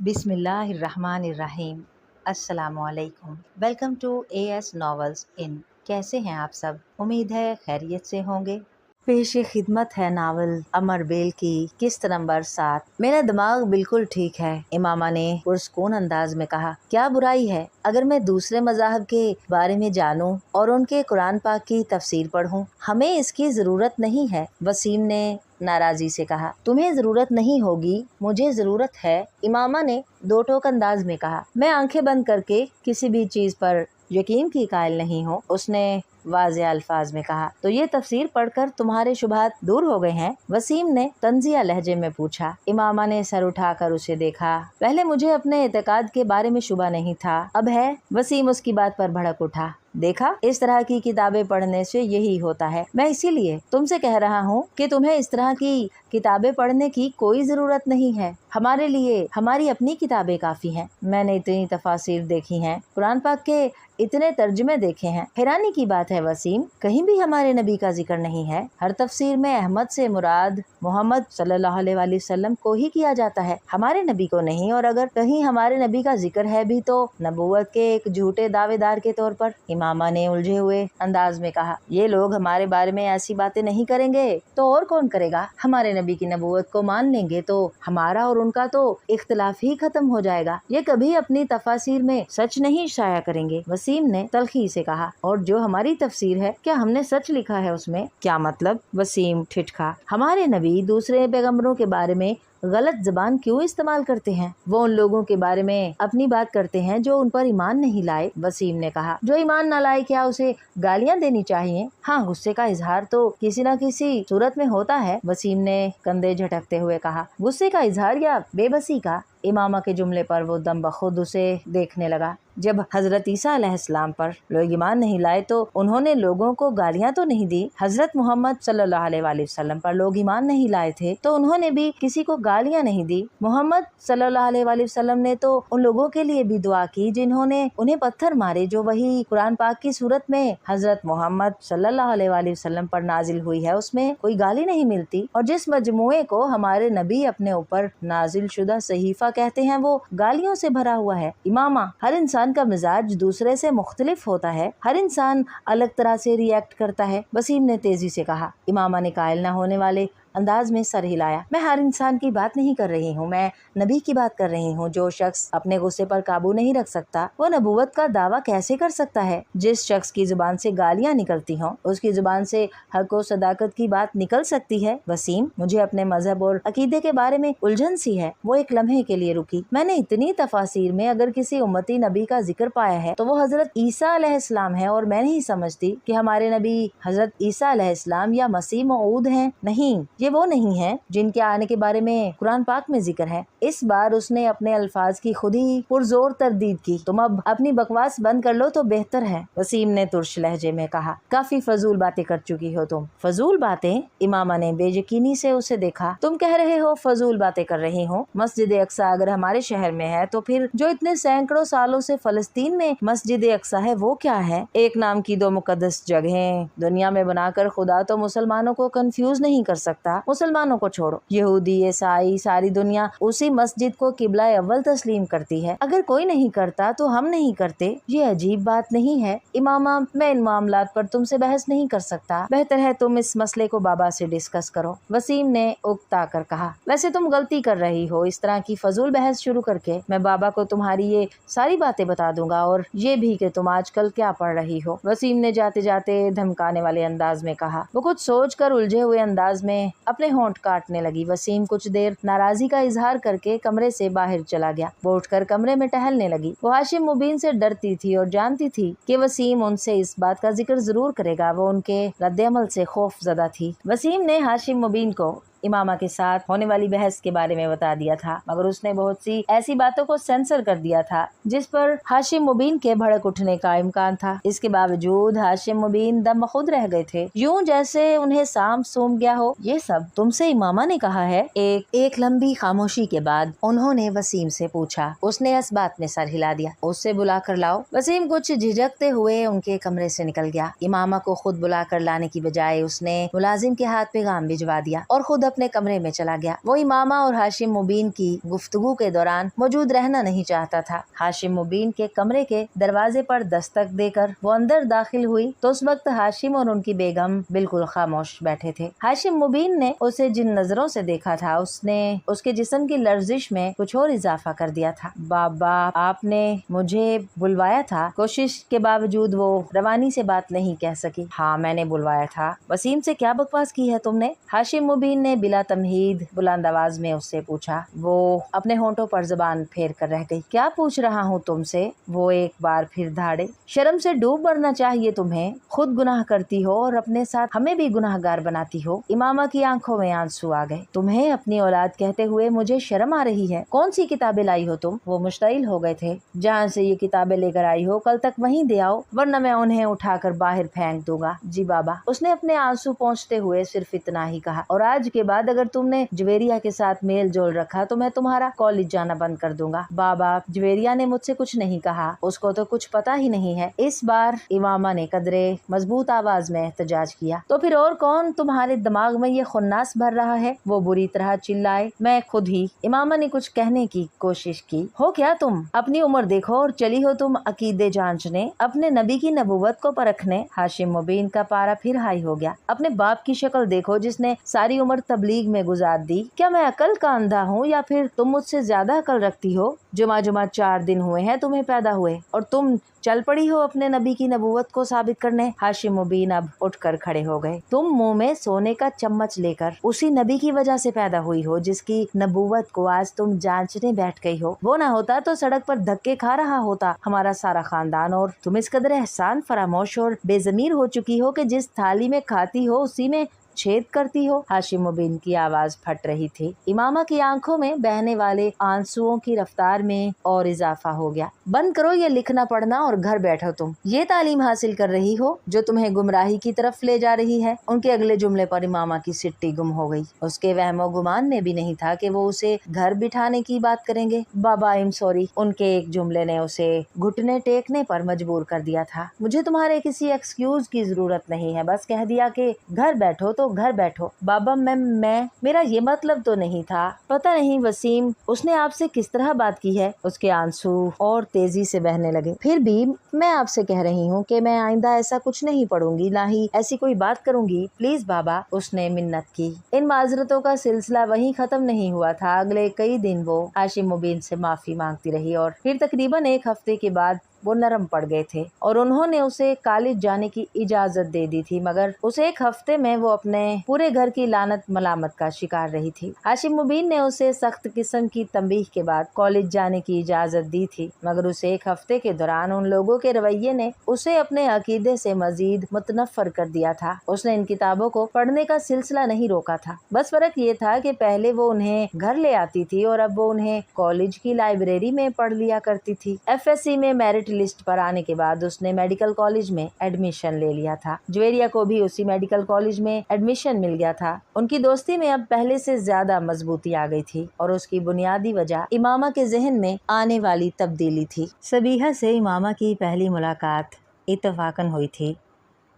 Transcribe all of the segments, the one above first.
बिस्मिल्लाहिर्रहमानिर्रहीम। अस्सलाम वालेकुम। वेलकम टू एएस नॉवेल्स इन। कैसे हैं आप सब? उम्मीद है खैरियत से होंगे। पेश खिदमत है नावल अमर बेल की किस्त नंबर 7। मेरा दिमाग बिल्कुल ठीक है, इमामा ने पुरस्कून अंदाज में कहा। क्या बुराई है अगर मैं दूसरे मज़ाहब के बारे में जानूं और उनके कुरान पाक की तफसीर पढ़ूं? हमें इसकी ज़रूरत नहीं है, वसीम ने नाराज़ी से कहा। तुम्हें ज़रूरत नहीं होगी, मुझे ज़रूरत है, इमामा ने दो टोक अंदाज में कहा। मैं आंखें बंद करके किसी भी चीज़ पर यकीन की कायल नहीं हूँ, उसने वाज़े अल्फाज में कहा। तो ये तफसीर पढ़कर तुम्हारे शुबहात दूर हो गए हैं? वसीम ने तंजिया लहजे में पूछा। इमामा ने सर उठाकर उसे देखा। पहले मुझे अपने एतकाद के बारे में शुबा नहीं था, अब है। वसीम उसकी बात पर भड़क उठा। देखा, इस तरह की किताबें पढ़ने से यही होता है। मैं इसीलिए तुमसे कह रहा हूँ कि तुम्हें इस तरह की किताबें पढ़ने की कोई ज़रूरत नहीं है। हमारे लिए हमारी अपनी किताबें काफ़ी हैं। मैंने इतनी तफासिर देखी हैं, कुरान पाक के इतने तर्जुमे देखे हैं। हैरानी की बात है वसीम, कहीं भी हमारे नबी का जिक्र नहीं है। हर तफसीर में अहमद से मुराद मोहम्मद सल्लल्लाहु अलैहि वसल्लम को ही किया जाता है, हमारे नबी को नहीं। और अगर कहीं हमारे नबी का जिक्र है भी तो नबूवत के एक झूठे दावेदार के तौर पर। इमामा ने उलझे हुए अंदाज में कहा। ये लोग हमारे बारे में ऐसी बातें नहीं करेंगे तो और कौन करेगा? हमारे नबी की नबूवत को मान लेंगे तो हमारा और उनका तो इख्तिलाफ ही खत्म हो जाएगा। ये कभी अपनी तफासिर में सच नहीं शाया करेंगे, वसीम ने तलखी से कहा। और जो हमारी तफसीर है, क्या हमने सच लिखा है उसमें? क्या मतलब? वसीम ठिठका। हमारे नबी दूसरे पैगम्बरों के बारे में गलत जबान क्यों इस्तेमाल करते हैं? वो उन लोगों के बारे में अपनी बात करते हैं जो उन पर ईमान नहीं लाए, वसीम ने कहा। जो ईमान न लाए, क्या उसे गालियां देनी चाहिए? हाँ, गुस्से का इजहार तो किसी न किसी सूरत में होता है, वसीम ने कंधे झटकते हुए कहा। गुस्से का इजहार या बेबसी का? इमामा के जुमले पर वो दम बखुद उसे देखने लगा। जब हजरत ईसा अलैहिस्सलाम पर लोग ईमान नहीं लाए तो उन्होंने लोगों को गालियां तो नहीं दी। हजरत मोहम्मद सल्लल्लाहु अलैहि वसल्लम पर लोग ईमान नहीं लाए थे तो उन्होंने भी किसी को गालियां नहीं दी। मोहम्मद सल्लल्लाहु अलैहि वसल्लम ने तो उन लोगों के लिए भी दुआ की जिन्होंने उन्हें पत्थर मारे, जो वही कुरान पाक की सूरत में हजरत मोहम्मद सल्लल्लाहु अलैहि वसल्लम पर नाजिल हुई है, उसमें कोई गाली नहीं मिलती। और जिस मजमुए को हमारे नबी अपने ऊपर नाजिल शुदा सहीफा कहते हैं, वो गालियों से भरा हुआ है। इमामा, हर इंसान का मिजाज दूसरे से मुख्तलिफ होता है, हर इंसान अलग तरह से रिएक्ट करता है, वसीम ने तेजी से कहा। इमामा ने कायल न होने वाले अंदाज में सर हिलाया। मैं हर इंसान की बात नहीं कर रही हूँ, मैं नबी की बात कर रही हूँ। जो शख्स अपने गुस्से पर काबू नहीं रख सकता वो नबूवत का दावा कैसे कर सकता है? जिस शख्स की जुबान से गालियाँ निकलती हों उसकी जुबान से हक और सदाकत की बात निकल सकती है। वसीम, मुझे अपने मजहब और अकीदे के बारे में उलझन सी है। वो एक लम्हे के लिए रुकी। मैंने इतनी तफासिर में अगर किसी उम्मती नबी का जिक्र पाया है तो वो हजरत ईसा अलैहिस्सलाम है, और मैं नहीं समझती कि हमारे नबी हजरत ईसा अलैहिस्सलाम या मसीह मऊद हैं। नहीं, ये वो नहीं है जिनके आने के बारे में कुरान पाक में जिक्र है। इस बार उसने अपने अल्फाज की खुद ही पुरजोर तरदीद की। तुम अब अपनी बकवास बंद कर लो तो बेहतर है, वसीम ने तुर्श लहजे में कहा। काफी फजूल बातें कर चुकी हो तुम। फजूल बातें? इमामा ने बेयकीनी से उसे देखा। तुम कह रहे हो फजूल बातें कर रही हो? मस्जिद अक्सा अगर हमारे शहर में है तो फिर जो इतने सैकड़ों सालों से फलस्तीन में मस्जिद अक्सा है वो क्या है? एक नाम की दो मुकद्दस जगहें दुनिया में बनाकर खुदा तो मुसलमानों को कंफ्यूज नहीं कर सकता। मुसलमानों को छोड़ो, यहूदी, ईसाई, सारी दुनिया उसी मस्जिद को किबला अव्वल तस्लीम करती है। अगर कोई नहीं करता तो हम नहीं करते। ये अजीब बात नहीं है? इमामा, मैं इन मामलात पर तुमसे बहस नहीं कर सकता। बेहतर है तुम इस मसले को बाबा से डिस्कस करो, वसीम ने उकता कर कहा। वैसे तुम गलती कर रही हो इस तरह की फजूल बहस शुरू करके। मैं बाबा को तुम्हारी ये सारी बातें बता दूंगा, और ये भी कि तुम आजकल क्या पढ़ रही हो, वसीम ने जाते जाते धमकाने वाले अंदाज में कहा। वो कुछ सोच कर उलझे हुए अंदाज में अपने होंठ काटने लगी। वसीम कुछ देर नाराजगी का इजहार करके कमरे से बाहर चला गया। वो उठकर कमरे में टहलने लगी। वो हाशिम मुबीन से डरती थी और जानती थी कि वसीम उनसे इस बात का जिक्र जरूर करेगा। वो उनके रद्द-ए-अमल से खौफजदा थी। वसीम ने हाशिम मुबीन को इमामा के साथ होने वाली बहस के बारे में बता दिया था, मगर उसने बहुत सी ऐसी बातों को सेंसर कर दिया था जिस पर हाशिम मुबीन के भड़क उठने का इम्कान था। इसके बावजूद हाशिम मुबीन दम खुद रह गए थे, यूं जैसे उन्हें सांप सूंघ गया हो। ये सब तुमसे इमामा ने कहा है? एक लंबी खामोशी के बाद उन्होंने वसीम से पूछा। उसने इस बात में सर हिला दिया। उससे बुला कर लाओ। वसीम कुछ झिझकते हुए उनके कमरे से निकल गया। इमामा को खुद बुला कर लाने की बजाय उसने मुलाजिम के हाथ पैगाम भिजवा दिया और खुद اپنے کمرے میں چلا گیا۔ وہ امامہ اور ہاشم مبین کی گفتگو کے دوران موجود رہنا نہیں چاہتا تھا۔ ہاشم مبین کے کمرے کے دروازے پر دستک دے کر وہ اندر داخل ہوئی تو اس وقت ہاشم اور ان کی بیگم بالکل خاموش بیٹھے تھے۔ ہاشم مبین نے اسے جن نظروں سے دیکھا تھا اس نے اس کے جسم کی لرزش میں کچھ اور اضافہ کر دیا تھا۔ بابا، آپ نے مجھے بلوایا تھا؟ کوشش کے باوجود وہ روانی سے بات نہیں کہہ سکی۔ ہاں، میں نے بلوایا تھا۔ وسیم سے کیا بکواس کی ہے تم نے؟ ہاشم مبین نے بلا تمہید بلند آواز میں اس سے پوچھا۔ وہ اپنے ہونٹوں پر زبان پھیر کر رہ گئی۔ کیا پوچھ رہا ہوں تم سے؟ وہ ایک بار پھر دھاڑے۔ شرم سے ڈوب مرنا چاہیے تمہیں، خود گناہ کرتی ہو اور اپنے ساتھ ہمیں بھی گناہ گار بناتی ہو۔ امامہ کی آنکھوں میں آنسو آ گئے۔ تمہیں اپنی اولاد کہتے ہوئے مجھے شرم آ رہی ہے۔ کون سی کتابیں لائی ہو تم؟ وہ مشتعل ہو گئے تھے۔ جہاں سے یہ کتابیں لے کر آئی ہو کل تک وہیں دے آؤ، ورنہ میں انہیں اٹھا کر باہر پھینک دوں گا۔ جی بابا، اس نے اپنے آنسو پہنچتے ہوئے صرف اتنا ہی کہا، اور آج کے بعد اگر تم نے جویریہ کے ساتھ میل جول رکھا تو میں تمہارا کالج جانا بند کر دوں گا۔ بابا، جویریہ نے مجھ سے کچھ نہیں کہا، اس کو تو کچھ پتا ہی نہیں ہے۔ اس بار امامہ نے قدرے مضبوط آواز میں احتجاج کیا۔ تو پھر اور کون تمہارے دماغ میں یہ خناس بھر رہا ہے؟ وہ بری طرح چلائے۔ میں خود ہی۔ امامہ نے کچھ کہنے کی کوشش کی۔ ہو کیا تم؟ اپنی عمر دیکھو اور چلی ہو تم عقیدے جانچنے، اپنے نبی کی نبوت کو پرکھنے۔ ہاشم مبین کا پارا پھر ہائی ہو گیا۔ اپنے باپ کی شکل دیکھو جس نے ساری عمر تبلیغ میں گزار دی۔ کیا میں عقل کا اندھا ہوں یا پھر تم مجھ سے زیادہ عقل رکھتی ہو؟ جمعہ 4 دن ہوئے ہیں تمہیں پیدا ہوئے اور تم چل پڑی ہو اپنے نبی کی نبوت کو ثابت کرنے۔ ہاشم مبین اب اٹھ کر کھڑے ہو گئے۔ تم منہ میں سونے کا چمچ لے کر اسی نبی کی وجہ سے پیدا ہوئی ہو جس کی نبوت کو آج تم جانچنے بیٹھ گئی ہو۔ وہ نہ ہوتا تو سڑک پر دھکے کھا رہا ہوتا ہمارا سارا خاندان، اور تم اس قدر احسان فراموش اور بے ضمیر ہو چکی ہو کہ جس تھالی میں کھاتی ہو اسی میں چھید کرتی ہو۔ ہاشم مبین کی آواز پھٹ رہی تھی۔ امامہ کی آنکھوں میں بہنے والے آنسوؤں کی رفتار میں اور اضافہ ہو گیا۔ بند کرو یہ لکھنا پڑھنا اور گھر بیٹھو۔ تم یہ تعلیم حاصل کر رہی ہو جو تمہیں گمراہی کی طرف لے جا رہی ہے۔ ان کے اگلے جملے پر امامہ کی سٹی گم ہو گئی۔ اس کے وہم و گمان میں بھی نہیں تھا کہ وہ اسے گھر بٹھانے کی بات کریں گے۔ بابا، آئی ایم سوری۔ ان کے ایک جملے نے اسے گھٹنے ٹیکنے پر مجبور کر دیا تھا۔ مجھے تمہارے کسی ایکسکیوز کی ضرورت نہیں ہے، بس کہہ دیا کہ گھر بیٹھو تو گھر بیٹھو۔ بابا، میرا یہ مطلب تو نہیں تھا۔ پتہ نہیں وسیم، اس نے آپ سے کس طرح بات کی ہے؟ اس کے آنسو اور تیزی سے بہنے لگے۔ پھر بھی میں آپ سے کہہ رہی ہوں کہ میں آئندہ ایسا کچھ نہیں پڑھوں گی، نہ ہی ایسی کوئی بات کروں گی، پلیز بابا، اس نے منت کی۔ ان معذرتوں کا سلسلہ وہیں ختم نہیں ہوا تھا۔ اگلے کئی دن وہ ہاشم مبین سے معافی مانگتی رہی اور پھر تقریباً 1 ہفتے کے بعد وہ نرم پڑ گئے تھے اور انہوں نے اسے کالج جانے کی اجازت دے دی تھی، مگر اس 1 ہفتے میں وہ اپنے پورے گھر کی لعنت ملامت کا شکار رہی تھی۔ ہاشم مبین نے اسے سخت قسم کی تنبیہ کے بعد کالج جانے کی اجازت دی تھی، مگر اس 1 ہفتے کے دوران ان لوگوں کے رویے نے اسے اپنے عقیدے سے مزید متنفر کر دیا تھا۔ اس نے ان کتابوں کو پڑھنے کا سلسلہ نہیں روکا تھا، بس فرق یہ تھا کہ پہلے وہ انہیں گھر لے آتی تھی اور اب وہ انہیں کالج کی لائبریری میں پڑھ لیا کرتی تھی۔ FSC میں میرٹ لسٹ پر آنے کے بعد اس نے میڈیکل کالج میں ایڈمیشن لے لیا تھا۔ جویریہ کو بھی اسی میڈیکل کالج میں ایڈمیشن مل گیا تھا۔ ان کی دوستی میں اب پہلے سے زیادہ مضبوطی آ گئی تھی اور اس کی بنیادی وجہ امامہ کے ذہن میں آنے والی تبدیلی تھی۔ سبیحہ سے امامہ کی پہلی ملاقات اتفاقاً ہوئی تھی۔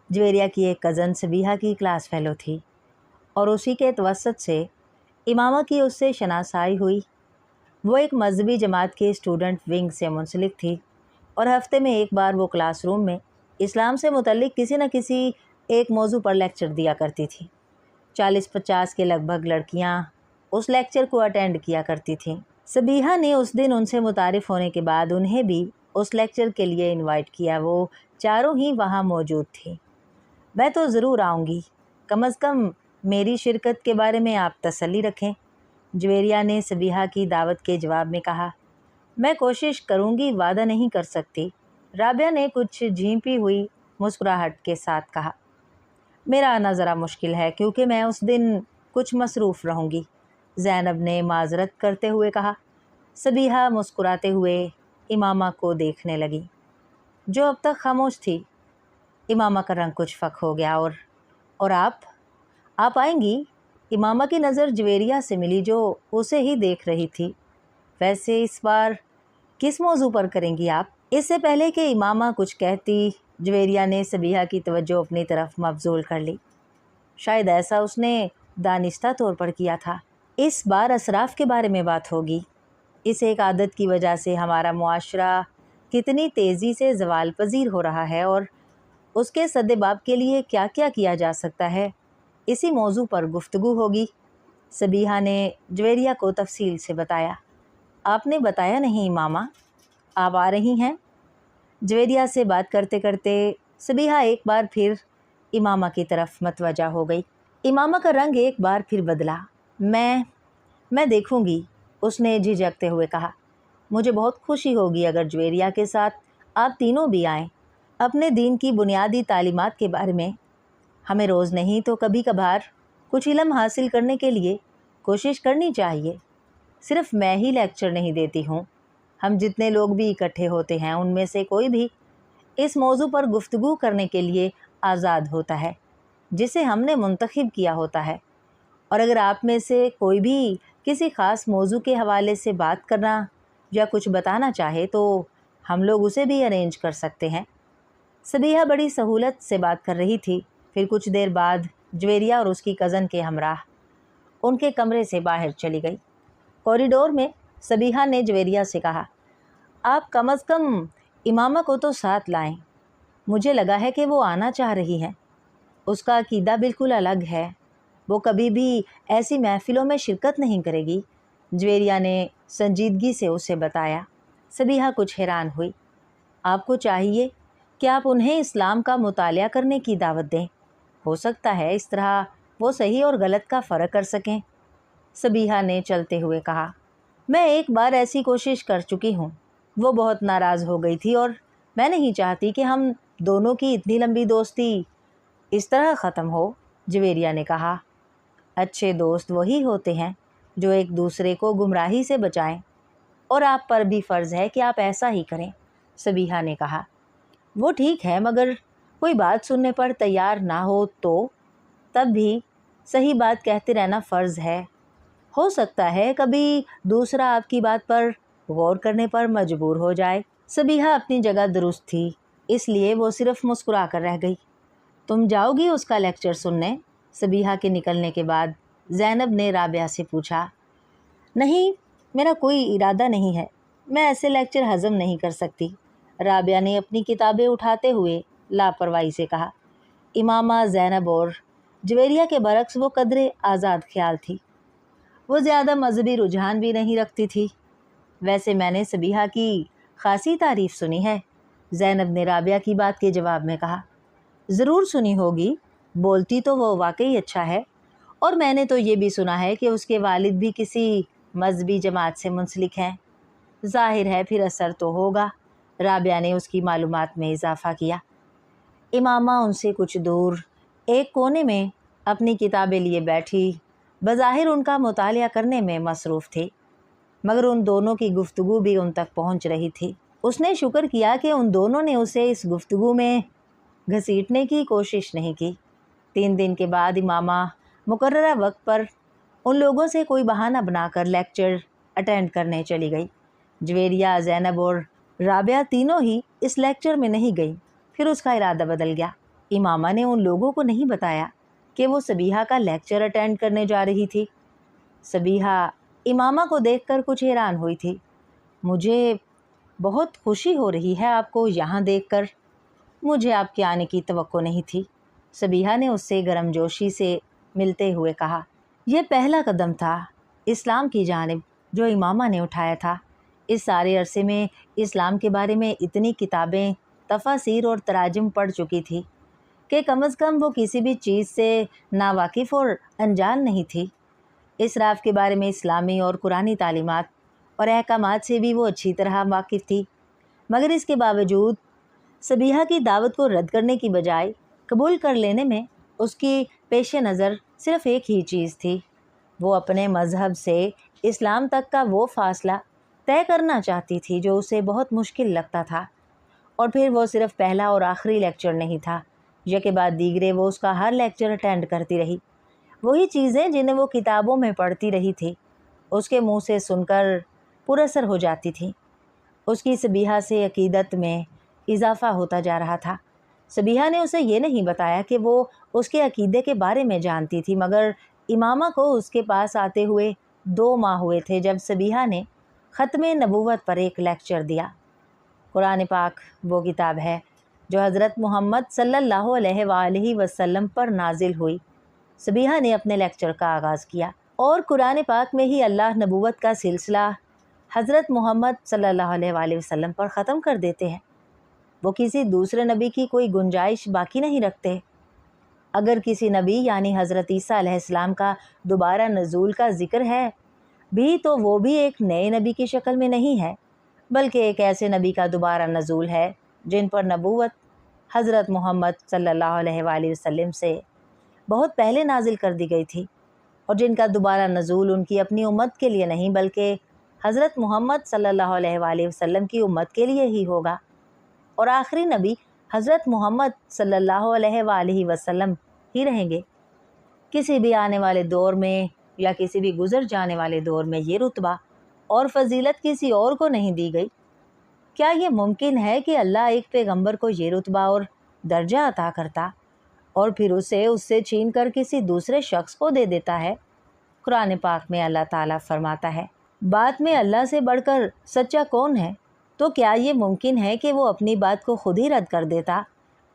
جویریہ کی ایک کزن سبیحہ کی کلاس فیلو تھی اور اسی کے توسط سے امامہ کی اس سے شناسائی ہوئی۔ وہ ایک مذہبی جماعت کے اسٹوڈنٹ ونگ سے منسلک تھی اور ہفتے میں 1 بار وہ کلاس روم میں اسلام سے متعلق کسی نہ کسی ایک موضوع پر لیکچر دیا کرتی تھی۔ 40-50 کے لگ بھگ لڑکیاں اس لیکچر کو اٹینڈ کیا کرتی تھیں۔ سبیحہ نے اس دن ان سے متعارف ہونے کے بعد انہیں بھی اس لیکچر کے لیے انوائٹ کیا۔ وہ چاروں ہی وہاں موجود تھیں۔ میں تو ضرور آؤں گی، کم از کم میری شرکت کے بارے میں آپ تسلی رکھیں، جویریہ نے سبیحہ کی دعوت کے جواب میں کہا۔ میں کوشش کروں گی، وعدہ نہیں کر سکتی، رابعہ نے کچھ جھیمپی ہوئی مسکراہٹ کے ساتھ کہا۔ میرا آنا ذرا مشکل ہے کیونکہ میں اس دن کچھ مصروف رہوں گی، زینب نے معذرت کرتے ہوئے کہا۔ سبیحہ مسکراتے ہوئے امامہ کو دیکھنے لگی جو اب تک خاموش تھی۔ امامہ کا رنگ کچھ فک ہو گیا۔ اور آپ آئیں گی؟ امامہ کی نظر جویریہ سے ملی جو اسے ہی دیکھ رہی تھی۔ ویسے اس بار کس موضوع پر کریں گی آپ؟ اس سے پہلے کہ امامہ کچھ کہتی، جویریہ نے سبیحہ کی توجہ اپنی طرف مبذول کر لی۔ شاید ایسا اس نے दानिस्ता तौर पर किया था। इस बार असराफ के बारे में बात होगी। इस एक आदत की वजह से हमारा मुआशरा कितनी तेज़ी से ज़वाल पजीर हो रहा है और उसके सद्देबाब के लिए क्या क्या किया जा सकता है, इसी मौजू पर गुफ्तगू होगी। सबीहा ने जवेरिया को तफसील से बताया। आपने बताया नहीं मामा, आप आ रही हैं? जवेरिया से बात करते करते सबीहा एक बार फिर इमामा की तरफ मतवजा हो गई। इमामा का रंग एक बार फिर बदला। मैं देखूंगी, उसने झिझकते हुए कहा। मुझे बहुत खुशी होगी अगर जवेरिया के साथ आप तीनों भी आएं। अपने दीन की बुनियादी तालीमात के बारे में हमें रोज़ नहीं तो कभी कभार कुछ इल्म हासिल करने के लिए कोशिश करनी चाहिए। सिर्फ मैं ही लेक्चर नहीं देती हूँ, हम जितने लोग भी इकट्ठे होते हैं उनमें से कोई भी इस मौजू पर गुफ्तगू करने के लिए आज़ाद होता है जिसे हमने मुंतखब किया होता है। और अगर आप में से कोई भी किसी ख़ास मौजू के हवाले से बात करना या कुछ बताना चाहे तो हम लोग उसे भी अरेंज कर सकते हैं। सबीहा बड़ी सहूलत से बात कर रही थी। फिर कुछ देर बाद जवेरिया और उसकी कज़न के हमराह उनके कमरे से बाहर चली गई। कॉरिडोर में सबीहा ने जवेरिया से कहा, आप कम अज़ कम इमामा को तो साथ लाएं। मुझे लगा है कि वो आना चाह रही हैं। उसका अकीदा बिल्कुल अलग है, वो कभी भी ऐसी महफ़िलों में शिरकत नहीं करेगी। जवेरिया ने संजीदगी से उसे बताया। सबीहा कुछ हैरान हुई। आपको चाहिए कि आप उन्हें इस्लाम का मुतालिया करने की दावत दें। हो सकता है इस तरह वो सही और गलत का फ़र्क कर सकें। सबीहा ने चलते हुए कहा, मैं एक बार ऐसी कोशिश कर चुकी हूँ। वो बहुत नाराज़ हो गई थी और मैं नहीं चाहती कि हम दोनों की इतनी लंबी दोस्ती इस तरह ख़त्म हो। जवेरिया ने कहा, अच्छे दोस्त वही होते हैं जो एक दूसरे को गुमराही से बचाएं, और आप पर भी फ़र्ज़ है कि आप ऐसा ही करें। सबीहा ने कहा, वो ठीक है, मगर कोई बात सुनने पर तैयार ना हो तो तब भी सही बात कहते रहना फ़र्ज़ है। हो सकता है कभी दूसरा आपकी बात पर गौर करने पर मजबूर हो जाए। सबीहा अपनी जगह दुरुस्त थी, इसलिए वो सिर्फ मुस्कुरा कर रह गई। तुम जाओगी उसका लेक्चर सुनने? सबीहा के निकलने के बाद ज़ैनब ने राबिया से पूछा। नहीं, मेरा कोई इरादा नहीं है, मैं ऐसे लेक्चर हज़म नहीं कर सकती। राबिया ने अपनी किताबें उठाते हुए लापरवाही से कहा। इमामा ज़ैनब और जवेरिया के बरक्स वो कदरे आज़ाद ख्याल थी। वो ज़्यादा मजहबी रुझान भी नहीं रखती थी। वैसे मैंने सबीहा की खासी तारीफ़ सुनी है, ज़ैनब ने राबिया की बात के जवाब में कहा। ज़रूर सुनी होगी, बोलती तो वो वाकई अच्छा है, और मैंने तो ये भी सुना है कि उसके वालिद भी किसी मजहबी जमात से मुंसलिक हैं। ज़ाहिर है फिर असर तो होगा। राबिया ने उसकी मालूमात में इजाफ़ा किया। इमामा उनसे कुछ दूर एक कोने में अपनी किताबें लिए बैठी बज़ाहिर उनका मुतालिया करने में मसरूफ़ थी, मगर उन दोनों की गुफ्तगू भी उन तक पहुंच रही थी। उसने शुक्र किया कि उन दोनों ने उसे इस गुफ्तगू में घसीटने की कोशिश नहीं की। 3 दिन के बाद इमामा मुकर्ररा वक्त पर उन लोगों से कोई बहाना बनाकर लेक्चर अटेंड करने चली गई। जवेरिया, ज़ैनब और राबिया तीनों ही इस लेक्चर में नहीं गई। फिर उसका इरादा बदल गया। इमामा ने उन लोगों को नहीं बताया कि वो सबीहा का लेक्चर अटेंड करने जा रही थी। सबीहा इमामा को देखकर कुछ हैरान हुई थी। मुझे बहुत खुशी हो रही है आपको यहाँ देखकर। मुझे आपके आने की तवक्को नहीं थी, सबीहा ने उससे गर्मजोशी से मिलते हुए कहा। यह पहला कदम था इस्लाम की जानिब जो इमामा ने उठाया था। इस सारे अरसे में इस्लाम के बारे में इतनी किताबें, तफासीर और तराजुम पढ़ चुकी थी कि कम अज़ कम वो किसी भी चीज़ से नावाकिफ़ और अनजान नहीं थी। इसराफ़ के बारे में इस्लामी और कुरानी तालीमात और अहकामात से भी वो अच्छी तरह वाकिफ़ थी, मगर इसके बावजूद सबीहा की दावत को रद्द करने की बजाय कबूल कर लेने में उसकी पेश नज़र सिर्फ़ एक ही चीज़ थी। वो अपने मज़हब से इस्लाम तक का वो फ़ासला तय करना चाहती थी जो उसे बहुत मुश्किल लगता था। और फिर वो सिर्फ़ पहला और आखिरी लेक्चर नहीं था, यके बाद दीगरे वो उसका हर लेक्चर अटेंड करती रही। वही चीज़ें जिन्हें वो किताबों में पढ़ती रही थी उसके मुंह से सुनकर पुरअसर हो जाती थी। उसकी सबीहा से अकीदत में इजाफ़ा होता जा रहा था। सबीहा ने उसे ये नहीं बताया कि वो उसके अकीदे के बारे में जानती थी, मगर इमामा को उसके पास आते हुए 2 माह हुए थे जब सबीहा ने ख़त्म नबूवत पर एक लेक्चर दिया। कुरान पाक वो किताब है जो हज़रत मोहम्मद सल्लल्लाहु अलैहि वसल्लम पर नाजिल हुई। सबीहा ने अपने लेक्चर का आगाज़ किया और कुरान पाक में ही अल्लाह नबूवत का सिलसिला हज़रत मोहम्मद सल्लल्लाहु अलैहि वसल्लम पर ख़त्म कर देते हैं। वो किसी दूसरे नबी की कोई गुंजाइश बाकी नहीं रखते। अगर किसी नबी यानी हज़रत ईसा अलैहिस्सलाम का दोबारा नज़ूल का ज़िक्र है भी तो वो भी एक नए नबी की शक्ल में नहीं है, बल्कि एक ऐसे नबी का दोबारा नज़ूल है जिन पर नबूवत हज़रत मोहम्मद सल्लल्लाहु अलैहि वसल्लम से बहुत पहले नाजिल कर दी गई थी और जिनका दोबारा नज़ूल उनकी अपनी उम्मत के लिए नहीं बल्कि हज़रत मोहम्मद सल्लल्लाहु अलैहि वसल्लम की उम्मत के लिए ही होगा। और आखिरी नबी हज़रत मोहम्मद सल्लल्लाहु अलैहि वसल्लम ही रहेंगे। किसी भी आने वाले दौर में या किसी भी गुज़र जाने वाले दौर में ये रुतबा और फजीलत किसी और को नहीं दी गई। क्या ये मुमकिन है कि अल्लाह एक पैगंबर को ये रुतबा और दर्जा अता करता और फिर उसे उससे छीन कर किसी दूसरे शख्स को दे देता है? कुरान पाक में अल्लाह ताला फरमाता है, बात में अल्लाह से बढ़कर सच्चा कौन है? तो क्या ये मुमकिन है कि वो अपनी बात को खुद ही रद्द कर देता?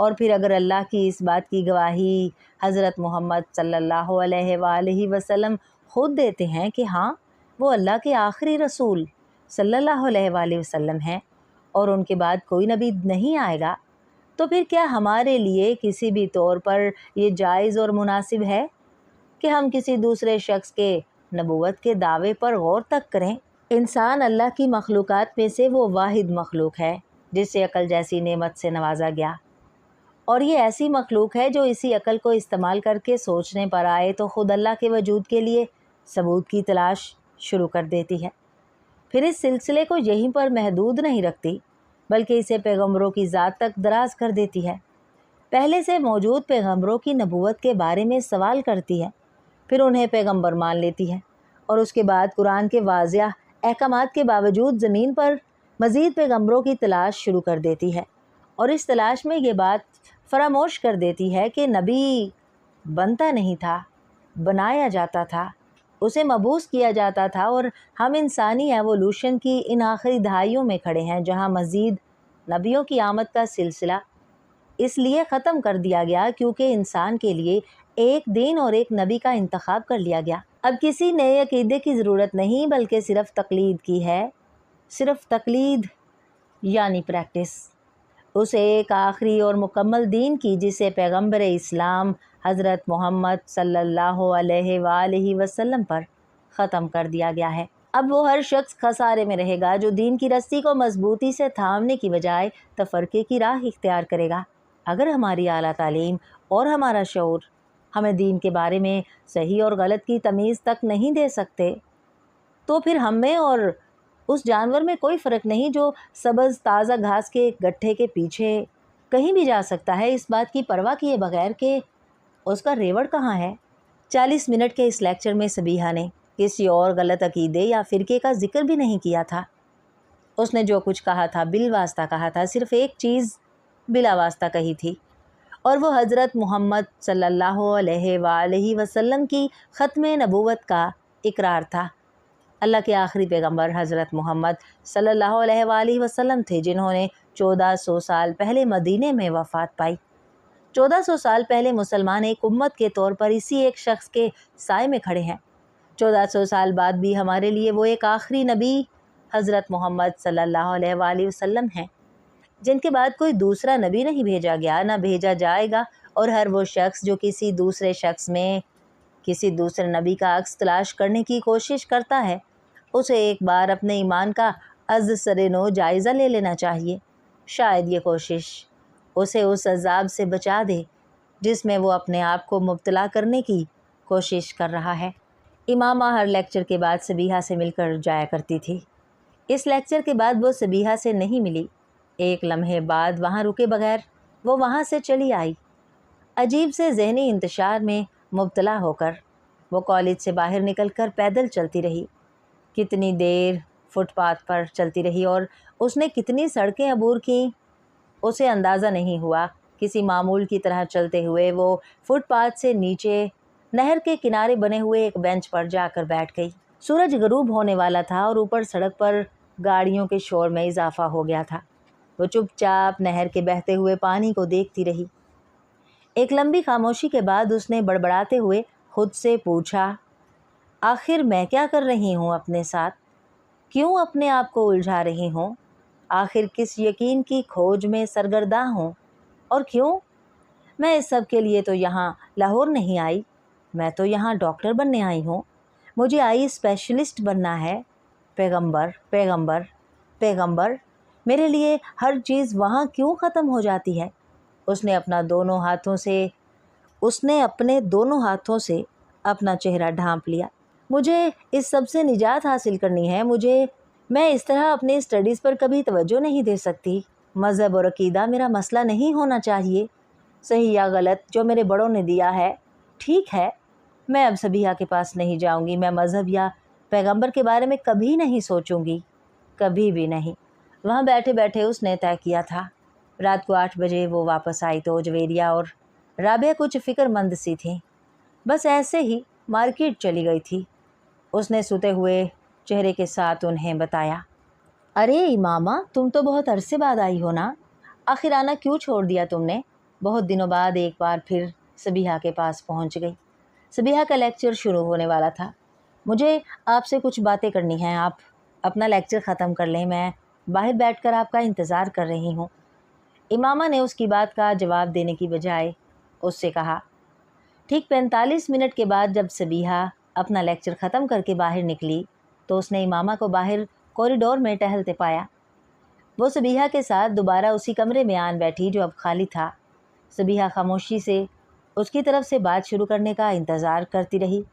और फिर अगर अल्लाह की इस बात की गवाही हज़रत मोहम्मद सल्लल्लाहु अलैहि वसल्लम खुद देते हैं कि हाँ वो अल्लाह के आखिरी रसूल सल्लल्लाहु अलैहि वसल्लम हैं और उनके बाद कोई नबी नहीं आएगा, तो फिर क्या हमारे लिए किसी भी तौर पर ये जायज़ और मुनासिब है कि हम किसी दूसरे शख्स के नबूवत के दावे पर गौर तक करें? इंसान अल्लाह की मखलूक़ात में से वो वाहिद मखलूक है जिसे अकल जैसी नेमत से नवाजा गया, और ये ऐसी मखलूक है जो इसी अकल को इस्तेमाल करके सोचने पर आए तो ख़ुद अल्लाह के वजूद के लिए सबूत की तलाश शुरू कर देती है। फिर इस सिलसिले को यहीं पर महदूद नहीं रखती बल्कि इसे पैगंबरों की ज़ात तक दराज कर देती है। पहले से मौजूद पैगंबरों की नबूवत के बारे में सवाल करती है, फिर उन्हें पैगंबर मान लेती है और उसके बाद कुरान के वाज़िह अहकामात के बावजूद ज़मीन पर मज़ीद पैगंबरों की तलाश शुरू कर देती है और इस तलाश में ये बात फरामोश कर देती है कि नबी बनता नहीं था, बनाया जाता था, उसे मबूस किया जाता था और हम इंसानी एवोल्यूशन की इन आखिरी दहाइयों में खड़े हैं जहां मज़ीद नबियों की आमद का सिलसिला इसलिए ख़त्म कर दिया गया क्योंकि इंसान के लिए एक दिन और एक नबी का इंतखाब कर लिया गया। अब किसी नए अकीदे की ज़रूरत नहीं बल्कि सिर्फ़ तकलीद की है, सिर्फ़ तकलीद यानी प्रैक्टिस उस एक आखिरी और मुकम्मल दीन की जिसे पैगंबर इस्लाम हज़रत मोहम्मद सल्लल्लाहु अलैहि वसल्लम पर ख़त्म कर दिया गया है। अब वो हर शख्स खसारे में रहेगा जो दीन की रस्सी को मजबूती से थामने की बजाय तफरके की राह इख्तियार करेगा। अगर हमारी आला तालीम और हमारा शऊर हमें दीन के बारे में सही और गलत की तमीज़ तक नहीं दे सकते तो फिर हम में और उस जानवर में कोई फ़र्क नहीं जो सब्ज़ ताज़ा घास के गट्ठे के पीछे कहीं भी जा सकता है इस बात की परवाह किए बगैर कि उसका रेवड़ कहाँ है। 40 मिनट के इस लेक्चर में सबीहा ने किसी और गलत अकीदे या फ़िरके का जिक्र भी नहीं किया था। उसने जो कुछ कहा था बिल वास्ता कहा था, सिर्फ़ एक चीज़ बिला वास्ता कही थी और वो हज़रत मोहम्मद सल्लल्लाहु अलैहि वसल्लम की ख़त्म नबूवत का इकरार था। अल्लाह के आखिरी पैगंबर हज़रत मोहम्मद सल्लल्लाहु अलैहि वसल्लम थे जिन्होंने 1400 साल पहले मदीने में वफ़ात पाई। 1400 साल पहले मुसलमान एक उम्मत के तौर पर इसी एक शख्स के साए में खड़े हैं। 1400 साल बाद भी हमारे लिए वो एक आखिरी नबी हज़रत मोहम्मद सल्लल्लाहु अलैहि वसल्लम हैं जिनके बाद कोई दूसरा नबी नहीं भेजा गया, ना भेजा जाएगा। और हर वो शख्स जो किसी दूसरे शख्स में किसी दूसरे नबी का अक्स तलाश करने की कोशिश करता है उसे एक बार अपने ईमान का अज़ सरे नो जायज़ा ले लेना चाहिए। शायद ये कोशिश उसे उस अज़ाब से बचा दे जिसमें वो अपने आप को मुब्तला करने की कोशिश कर रहा है। इमामा हर लेक्चर के बाद सबीहा से मिलकर जाया करती थी। इस लेक्चर के बाद वो सबीहा से नहीं मिली। एक लम्हे बाद वहाँ रुके बगैर वो वहाँ से चली आई। अजीब से ज़हनी इंतशार में मुब्तला होकर वो कॉलेज से बाहर निकलकर पैदल चलती रही। कितनी देर फुटपाथ पर चलती रही और उसने कितनी सड़कें अबूर की उसे अंदाज़ा नहीं हुआ। किसी मामूल की तरह चलते हुए वो फुटपाथ से नीचे नहर के किनारे बने हुए एक बेंच पर जाकर बैठ गई। सूरज गरूब होने वाला था और ऊपर सड़क पर गाड़ियों के शोर में इजाफा हो गया था। वो चुपचाप नहर के बहते हुए पानी को देखती रही। एक लंबी खामोशी के बाद उसने बड़बड़ाते हुए खुद से पूछा, आखिर मैं क्या कर रही हूँ अपने साथ? क्यों अपने आप को उलझा रही हूँ? आखिर किस यकीन की खोज में सरगर्दा हूँ? और क्यों? मैं इस सब के लिए तो यहाँ लाहौर नहीं आई, मैं तो यहाँ डॉक्टर बनने आई हूँ। मुझे आई स्पेशलिस्ट बनना है। पैगंबर पैगंबर पैगंबर, मेरे लिए हर चीज़ वहाँ क्यों ख़त्म हो जाती है? उसने अपने दोनों हाथों से अपना चेहरा ढांप लिया। मुझे इस सब से निजात हासिल करनी है। मैं इस तरह अपनी स्टडीज़ पर कभी तवज्जो नहीं दे सकती। मज़हब और अकीदा मेरा मसला नहीं होना चाहिए। सही या गलत जो मेरे बड़ों ने दिया है, ठीक है। मैं अब सबीहा के पास नहीं जाऊंगी। मैं मज़हब या पैगंबर के बारे में कभी नहीं सोचूंगी, कभी भी नहीं। वहाँ बैठे बैठे उसने तय किया था। रात को 8 बजे वो वापस आई तो जवेरिया और राबिया कुछ फ़िक्रमंद सी थी। बस ऐसे ही मार्केट चली गई थी। उसने सोते हुए चेहरे के साथ उन्हें बताया, अरे इमामा, तुम तो बहुत अरसे बाद आई हो ना? आखिर आना क्यों छोड़ दिया तुमने? बहुत दिनों बाद एक बार फिर सबीहा के पास पहुंच गई। सबीहा का लेक्चर शुरू होने वाला था। मुझे आपसे कुछ बातें करनी हैं। आप अपना लेक्चर ख़त्म कर लें, मैं बाहर बैठकर आपका इंतज़ार कर रही हूँ। इमामा ने उसकी बात का जवाब देने की बजाय उससे कहा। ठीक 45 मिनट के बाद जब सबीहा अपना लेक्चर ख़त्म करके बाहर निकली तो उसने इमामा को बाहर कॉरिडोर में टहलते पाया। वो सबीहा के साथ दोबारा उसी कमरे में आन बैठी जो अब खाली था। सबीहा खामोशी से उसकी तरफ से बात शुरू करने का इंतज़ार करती रही।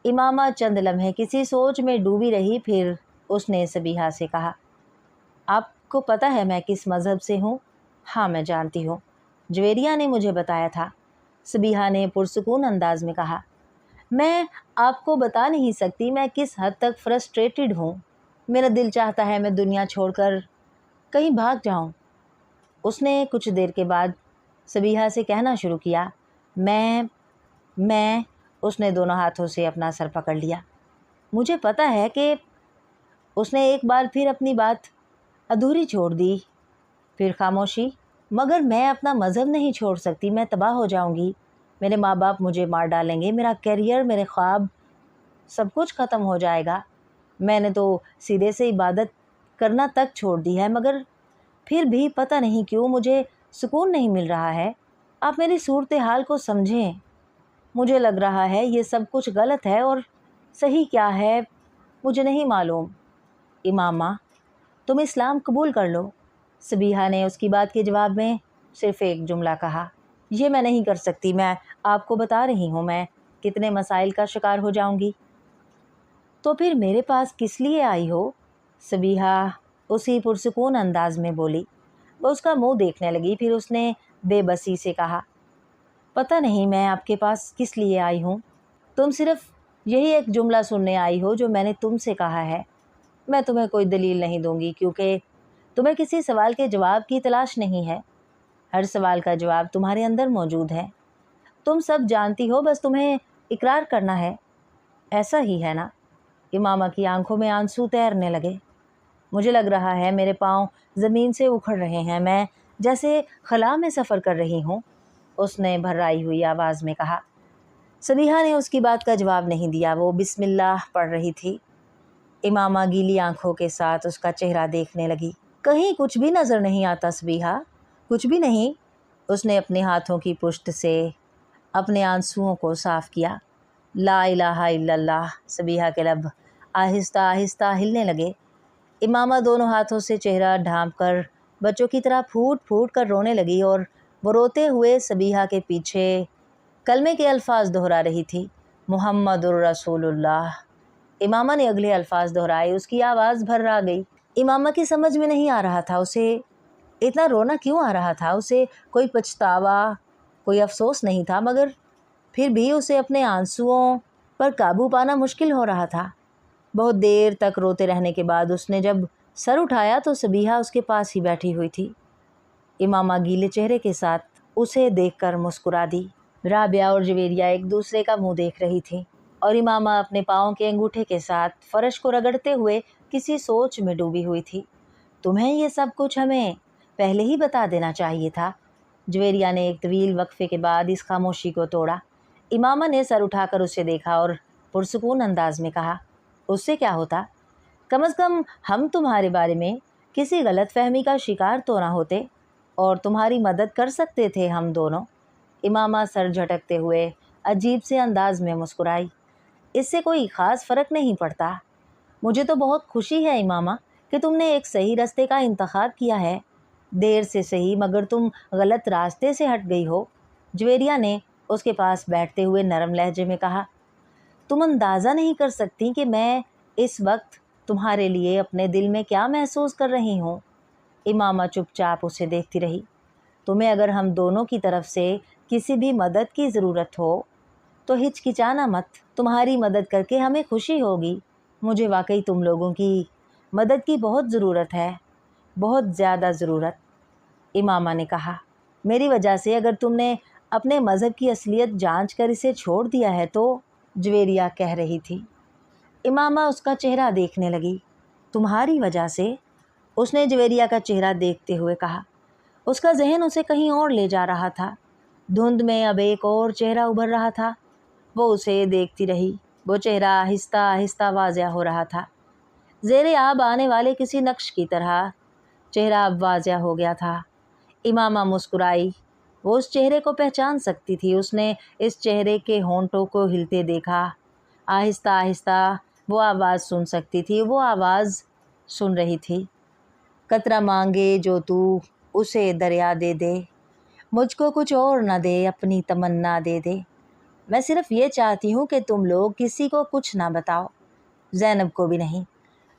इमामा चंद लम्हे किसी सोच में डूबी रही। फिर उसने सबीहा से कहा, आपको पता है मैं किस मज़हब से हूँ? हाँ, मैं जानती हूँ, जवेरिया ने मुझे बताया था। सबीहा ने पुरसुकून अंदाज में कहा, मैं आपको बता नहीं सकती मैं किस हद तक फ्रस्ट्रेटेड हूँ। मेरा दिल चाहता है मैं दुनिया छोड़कर कहीं भाग जाऊँ। उसने कुछ देर के बाद सबीहा से कहना शुरू किया, मैं उसने दोनों हाथों से अपना सर पकड़ लिया। मुझे पता है कि उसने एक बार फिर अपनी बात अधूरी छोड़ दी। फिर खामोशी। मगर मैं अपना मज़हब नहीं छोड़ सकती, मैं तबाह हो जाऊंगी। मेरे माँ बाप मुझे मार डालेंगे, मेरा करियर, मेरे ख्वाब, सब कुछ ख़त्म हो जाएगा। मैंने तो सीधे से इबादत करना तक छोड़ दी है, मगर फिर भी पता नहीं क्यों मुझे सुकून नहीं मिल रहा है। आप मेरी सूरत हाल को समझें। मुझे लग रहा है ये सब कुछ गलत है और सही क्या है मुझे नहीं मालूम। इमामा, तुम इस्लाम कबूल कर लो। सबीहा ने उसकी बात के जवाब में सिर्फ़ एक जुमला कहा, ये मैं नहीं कर सकती। मैं आपको बता रही हूँ मैं कितने मसाइल का शिकार हो जाऊँगी। तो फिर मेरे पास किस लिए आई हो? सबीहा उसी पुरसुकून अंदाज में बोली। वो उसका मुंह देखने लगी। फिर उसने बेबसी से कहा, पता नहीं मैं आपके पास किस लिए आई हूँ। तुम सिर्फ यही एक जुमला सुनने आई हो जो मैंने तुमसे कहा है। मैं तुम्हें कोई दलील नहीं दूंगी क्योंकि तुम्हें किसी सवाल के जवाब की तलाश नहीं है। हर सवाल का जवाब तुम्हारे अंदर मौजूद है। तुम सब जानती हो, बस तुम्हें इकरार करना है। ऐसा ही है ना? इमामा की आंखों में आंसू तैरने लगे। मुझे लग रहा है मेरे पाँव ज़मीन से उखड़ रहे हैं, मैं जैसे खला में सफ़र कर रही हूँ, उसने भर्राई हुई आवाज़ में कहा। सबीहा ने उसकी बात का जवाब नहीं दिया। वो बिस्मिल्लाह पढ़ रही थी। इमामा गीली आंखों के साथ उसका चेहरा देखने लगी। कहीं कुछ भी नज़र नहीं आता सबीहा, कुछ भी नहीं। उसने अपने हाथों की पुष्ट से अपने आंसुओं को साफ़ किया। ला इलाहा इल्लल्लाह। सबीहा के लब आहिस्ता आहिस्ता हिलने लगे। इमामा दोनों हाथों से चेहरा ढांप कर बच्चों की तरह फूट फूट कर रोने लगी और वो रोते हुए सबीहा के पीछे कलमे के अल्फाज दोहरा रही थी, मुहम्मदुर रसूलुल्लाह। इमामा ने अगले अल्फाज दोहराए। उसकी आवाज़ भर्रा गई। इमामा की समझ में नहीं आ रहा था उसे इतना रोना क्यों आ रहा था। उसे कोई पछतावा, कोई अफसोस नहीं था, मगर फिर भी उसे अपने आंसुओं पर काबू पाना मुश्किल हो रहा था। बहुत देर तक रोते रहने के बाद उसने जब सर उठाया तो सबीहा उसके पास ही बैठी हुई थी। इमामा गीले चेहरे के साथ उसे देखकर मुस्कुरा दी। رابعہ اور جویریہ ایک دوسرے کا منہ دیکھ رہی تھی اور امامہ اپنے پاؤں کے انگوٹھے کے ساتھ فرش کو رگڑتے ہوئے کسی سوچ میں ڈوبی ہوئی تھی۔ تمہیں یہ سب کچھ ہمیں پہلے ہی بتا دینا چاہیے تھا۔ جویریہ نے ایک طویل وقفے کے بعد اس خاموشی کو توڑا۔ امامہ نے سر اٹھا کر اسے دیکھا اور پرسکون انداز میں کہا، اس سے کیا ہوتا؟ کم از کم ہم تمہارے بارے میں کسی غلط فہمی کا شکار تو نہ ہوتے اور تمہاری مدد کر سکتے تھے ہم دونوں۔ امامہ سر جھٹکتے ہوئے عجیب سے انداز میں مسکرائی۔ اس سے کوئی خاص فرق نہیں پڑتا۔ مجھے تو بہت خوشی ہے امامہ کہ تم نے ایک صحیح راستے کا انتخاب کیا ہے۔ دیر سے صحیح مگر تم غلط راستے سے ہٹ گئی ہو۔ جویریہ نے اس کے پاس بیٹھتے ہوئے نرم لہجے میں کہا، تم اندازہ نہیں کر سکتی کہ میں اس وقت تمہارے لیے اپنے دل میں کیا محسوس کر رہی ہوں۔ امامہ چپ چاپ اسے دیکھتی رہی۔ تمہیں اگر ہم دونوں کی طرف سے کسی بھی مدد کی ضرورت ہو تو ہچکچانا مت، تمہاری مدد کر کے ہمیں خوشی ہوگی۔ مجھے واقعی تم لوگوں کی مدد کی بہت ضرورت ہے، بہت زیادہ ضرورت۔ امامہ نے کہا، میری وجہ سے اگر تم نے اپنے مذہب کی اصلیت جانچ کر اسے چھوڑ دیا ہے تو، جویریہ کہہ رہی تھی۔ امامہ اس کا چہرہ دیکھنے لگی۔ تمہاری وجہ سے؟ اس نے جویریہ کا چہرہ دیکھتے ہوئے کہا۔ اس کا ذہن اسے کہیں اور لے جا رہا تھا۔ دھند میں اب ایک اور چہرہ ابھر رہا تھا۔ وہ اسے دیکھتی رہی۔ وہ چہرہ آہستہ آہستہ واضح ہو رہا تھا، زیر آب آنے والے کسی نقش کی طرح۔ چہرہ اب واضح ہو گیا تھا۔ امامہ مسکرائی۔ وہ اس چہرے کو پہچان سکتی تھی۔ اس نے اس چہرے کے ہونٹوں کو ہلتے دیکھا۔ آہستہ آہستہ وہ آواز سن سکتی تھی۔ وہ آواز سن رہی تھی، قطرہ مانگے جو تو اسے دریا دے دے، مجھ کو کچھ اور نہ دے، اپنی تمنا دے دے، میں صرف یہ چاہتی ہوں کہ تم لوگ کسی کو کچھ نہ بتاؤ، زینب کو بھی نہیں۔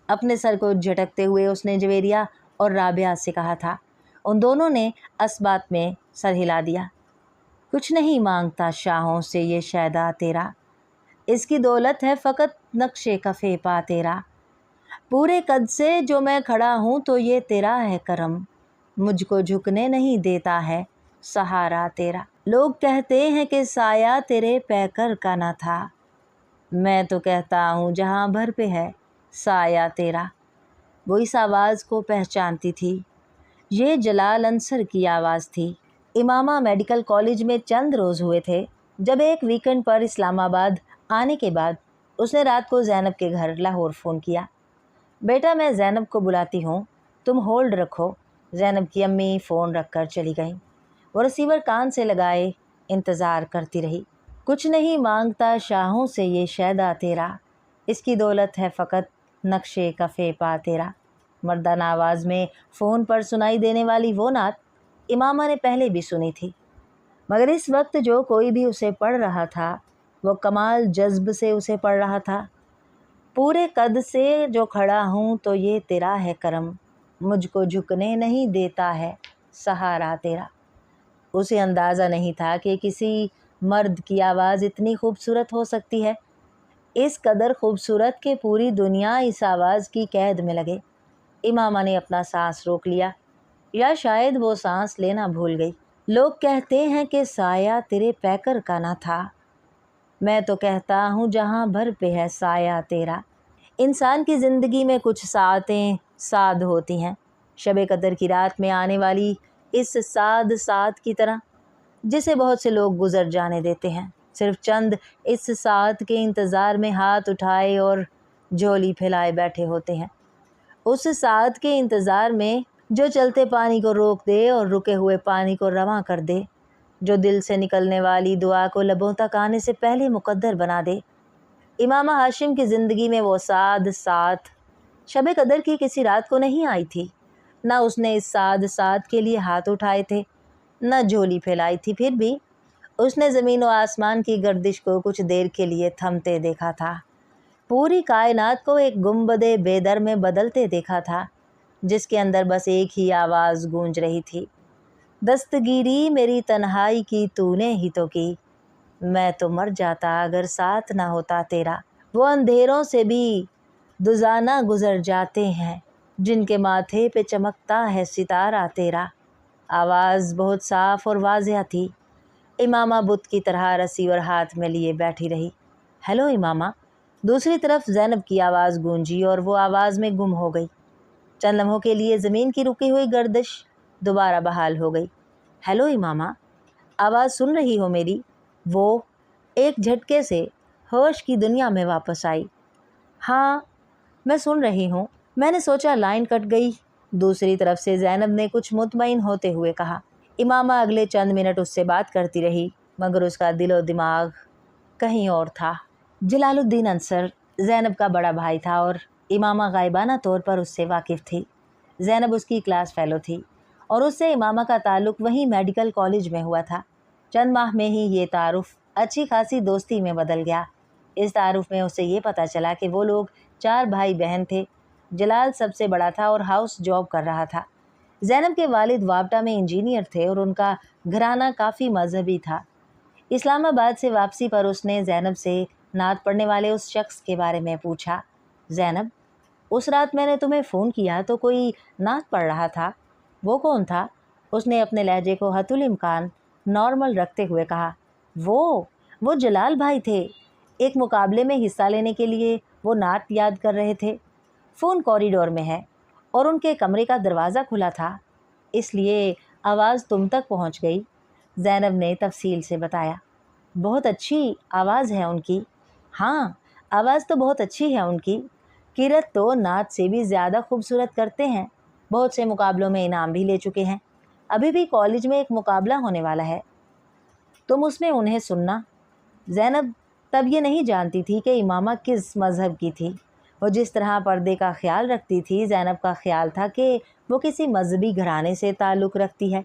اپنے سر کو جھٹکتے ہوئے اس نے جویریہ اور رابعہ سے کہا تھا۔ ان دونوں نے اسبات میں سر ہلا دیا۔ کچھ نہیں مانگتا شاہوں سے یہ شیدا تیرا، اس کی دولت ہے فقط نقش کفِ پا تیرا، پورے قد سے جو میں کھڑا ہوں تو یہ تیرا ہے کرم، مجھ کو جھکنے نہیں دیتا ہے سہارا تیرا، لوگ کہتے ہیں کہ سایہ تیرے پیکر کا نہ تھا، میں تو کہتا ہوں جہاں بھر پہ ہے سایہ تیرا۔ وہ اس آواز کو پہچانتی تھی۔ یہ جلال انصر کی آواز تھی۔ امامہ میڈیکل کالج میں چند روز ہوئے تھے جب ایک ویکنڈ پر اسلام آباد آنے کے بعد اس نے رات کو زینب کے گھر لاہور فون کیا۔ بیٹا میں زینب کو بلاتی ہوں، تم ہولڈ رکھو۔ زینب کی امی فون رکھ کر چلی گئیں۔ وہ رسیور کان سے لگائے انتظار کرتی رہی۔ کچھ نہیں مانگتا شاہوں سے یہ شیدا تیرا، اس کی دولت ہے فقط نقش کفِ پا تیرا۔ مردانہ آواز میں فون پر سنائی دینے والی وہ نعت امامہ نے پہلے بھی سنی تھی، مگر اس وقت جو کوئی بھی اسے پڑھ رہا تھا وہ کمال جذب سے اسے پڑھ رہا تھا۔ پورے قد سے جو کھڑا ہوں تو یہ تیرا ہے کرم، مجھ کو جھکنے نہیں دیتا ہے سہارا تیرا۔ اسے اندازہ نہیں تھا کہ کسی مرد کی آواز اتنی خوبصورت ہو سکتی ہے، اس قدر خوبصورت کہ پوری دنیا اس آواز کی قید میں لگے۔ امامہ نے اپنا سانس روک لیا، یا شاید وہ سانس لینا بھول گئی۔ لوگ کہتے ہیں کہ سایہ تیرے پیکر کا نہ تھا، میں تو کہتا ہوں جہاں بھر پہ ہے سایہ تیرا۔ انسان کی زندگی میں کچھ ساعتیں سعد ہوتی ہیں، شب قدر کی رات میں آنے والی اس سعد ساعت کی طرح، جسے بہت سے لوگ گزر جانے دیتے ہیں، صرف چند اس ساعت کے انتظار میں ہاتھ اٹھائے اور جھولی پھیلائے بیٹھے ہوتے ہیں، اس ساعت کے انتظار میں جو چلتے پانی کو روک دے اور رکے ہوئے پانی کو رواں کر دے، جو دل سے نکلنے والی دعا کو لبوں تک آنے سے پہلے مقدر بنا دے۔ امامہ ہاشم کی زندگی میں وہ سعد ساعت شب قدر کی کسی رات کو نہیں آئی تھی، نہ اس نے اس سعد ساعت کے لیے ہاتھ اٹھائے تھے، نہ جھولی پھیلائی تھی، پھر بھی اس نے زمین و آسمان کی گردش کو کچھ دیر کے لیے تھمتے دیکھا تھا، پوری کائنات کو ایک گنبد بے در میں بدلتے دیکھا تھا، جس کے اندر بس ایک ہی آواز گونج رہی تھی، دستگیری میری تنہائی کی تو نے ہی تو کی، میں تو مر جاتا اگر ساتھ نہ ہوتا تیرا۔ وہ اندھیروں سے بھی دوزانہ گزر جاتے ہیں جن کے ماتھے پہ چمکتا ہے ستارہ تیرا۔ آواز بہت صاف اور واضح تھی، इमामा बुत की तरह रसीवर हाथ में लिए बैठी रही। हेलो इमामा। दूसरी तरफ ज़ैनब की आवाज़ गूंजी और वो आवाज़ में गुम हो गई। चंद लम्हों के लिए ज़मीन की रुकी हुई गर्दिश दोबारा बहाल हो गई। हेलो इमामा, आवाज़ सुन रही हो मेरी? वो एक झटके से होश की दुनिया में वापस आई। हाँ, मैं सुन रही हूँ। मैंने सोचा लाइन कट गई। दूसरी तरफ से ज़ैनब ने कुछ मुतमईन होते हुए कहा। इमामा अगले चंद मिनट उससे बात करती रही, मगर उसका दिलो दिमाग कहीं और था। जलालुद्दीन अंसर ज़ैनब का बड़ा भाई था और इमामा गायबाना तौर पर उससे वाकिफ़ थी। ज़ैनब उसकी क्लास फ़ेलो थी और उससे इमामा का ताल्लुक़ वहीं मेडिकल कॉलेज में हुआ था। चंद माह में ही ये तारुफ़ अच्छी खासी दोस्ती में बदल गया। इस तारुफ़ में उसे ये पता चला कि वो लोग 4 भाई बहन थे। जलाल सबसे बड़ा था और हाउस जॉब कर रहा था। ज़ैनब के वालिद वापटा में इंजीनियर थे और उनका घराना काफ़ी मजहबी था। इस्लामाबाद से वापसी पर उसने ज़ैनब से नात पढ़ने वाले उस शख्स के बारे में पूछा। ज़ैनब, उस रात मैंने तुम्हें फ़ोन किया तो कोई नात पढ़ रहा था, वो कौन था? उसने अपने लहजे को हतुल इम्कान नॉर्मल रखते हुए कहा। वो जलाल भाई थे। एक मुकाबले में हिस्सा लेने के लिए वो नात याद कर रहे थे। फ़ोन कॉरिडोर में है और उनके कमरे का दरवाज़ा खुला था, इसलिए आवाज़ तुम तक पहुंच गई। ज़ैनब ने तफसील से बताया। बहुत अच्छी आवाज़ है उनकी। हाँ, आवाज़ तो बहुत अच्छी है उनकी। किरत तो नात से भी ज़्यादा खूबसूरत करते हैं। बहुत से मुकाबलों में इनाम भी ले चुके हैं। अभी भी कॉलेज में एक मुकाबला होने वाला है, तुम उसमें उन्हें सुनना। ज़ैनब तब ये नहीं जानती थी कि इमामा किस मज़हब की थी। वो जिस तरह पर्दे का ख्याल रखती थी, ज़ैनब का ख्याल था कि वो किसी मजहबी घराने से ताल्लुक़ रखती है।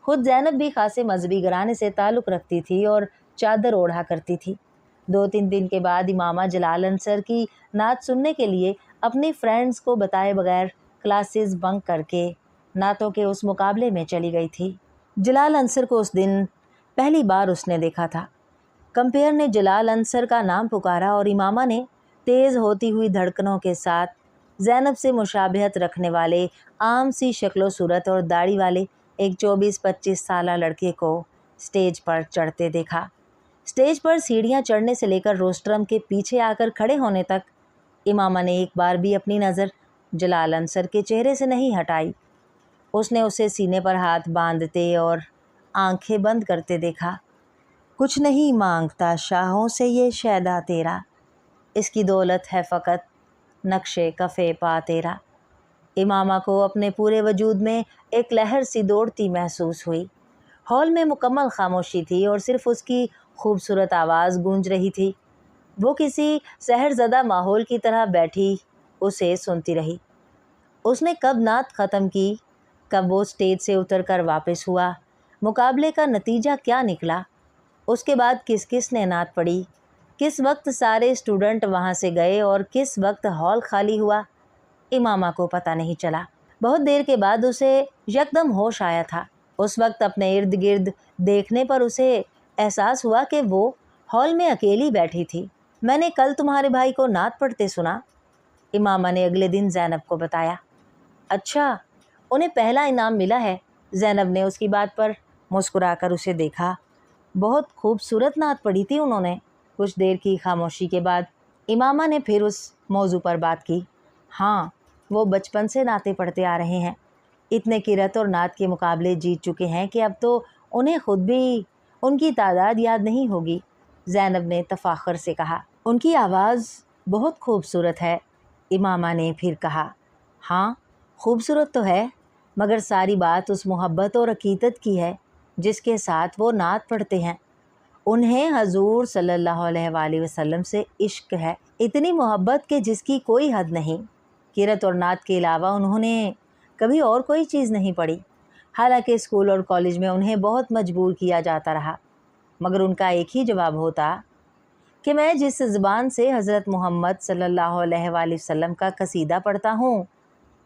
खुद ज़ैनब भी खासे मजहबी घराने से ताल्लुक़ रखती थी और चादर ओढ़ा करती थी। 2-3 दिन के बाद इमामा जलाल अंसर की नात सुनने के लिए अपनी फ्रेंड्स को बताए बगैर क्लासेस बंक करके नातों के उस मुकाबले में चली गई थी। जलाल अंसर को उस दिन पहली बार उसने देखा था। कंपेयर ने जलाल अंसर का नाम पुकारा और इमामा ने तेज़ होती हुई धड़कनों के साथ ज़ैनब से मुशाबहत रखने वाले आम सी शक्लो सूरत और दाढ़ी वाले एक 24-25 साला लड़के को स्टेज पर चढ़ते देखा। स्टेज पर सीढ़ियाँ चढ़ने से लेकर रोस्ट्रम के पीछे आकर खड़े होने तक इमामा ने एक बार भी अपनी नज़र जलाल अंसर के चेहरे से नहीं हटाई। उसने उसे सीने पर हाथ बांधते और आंखें बंद करते देखा। कुछ नहीं मांगता शाहों से ये शैदा तेरा, इसकी दौलत है फ़कत नक्शे कफ़े पा तेरा। इमामा को अपने पूरे वजूद में एक लहर सी दौड़ती महसूस हुई। हॉल में मुकम्मल खामोशी थी और सिर्फ उसकी खूबसूरत आवाज़ गूंज रही थी। वो किसी सहरज़दा माहौल की तरह बैठी उसे सुनती रही। उसने कब नात ख़त्म की, कब वो स्टेज से उतर कर वापस हुआ, मुकाबले का नतीजा क्या निकला, उसके बाद किस किस ने नात पढ़ी, किस वक्त सारे स्टूडेंट वहाँ से गए और किस वक्त हॉल खाली हुआ, इमामा को पता नहीं चला। बहुत देर के बाद उसे यकदम होश आया था। उस वक्त अपने इर्द गिर्द देखने पर उसे एहसास हुआ कि वो हॉल में अकेली बैठी थी। मैंने कल तुम्हारे भाई को नात पढ़ते सुना, इमामा ने अगले दिन ज़ैनब को बताया। अच्छा, उन्हें पहला इनाम मिला है। ज़ैनब ने उसकी बात पर मुस्कुराकर उसे देखा। बहुत खूबसूरत नात पढ़ी थी उन्होंने। कुछ देर की खामोशी के बाद इमामा ने फिर उस मौजू पर बात की। हाँ, वो बचपन से नाते पढ़ते आ रहे हैं। इतने किरत और नात के मुकाबले जीत चुके हैं कि अब तो उन्हें खुद भी उनकी तादाद याद नहीं होगी, ज़ैनब ने तफाखर से कहा। उनकी आवाज़ बहुत खूबसूरत है, इमामा ने फिर कहा। हाँ, खूबसूरत तो है, मगर सारी बात उस मोहब्बत और अकीदत की है जिसके साथ वो नात पढ़ते हैं। उन्हें हजूर सल्लल्लाहु अलैहि वसल्लम से इश्क है, इतनी मोहब्बत के जिसकी कोई हद नहीं। किरत और नात के अलावा उन्होंने कभी और कोई चीज़ नहीं पढ़ी। हालांकि स्कूल और कॉलेज में उन्हें बहुत मजबूर किया जाता रहा, मगर उनका एक ही जवाब होता कि मैं जिस ज़ुबान से हज़रत मोहम्मद सल्लल्लाहु अलैहि वसल्लम का कसीदा पढ़ता हूँ,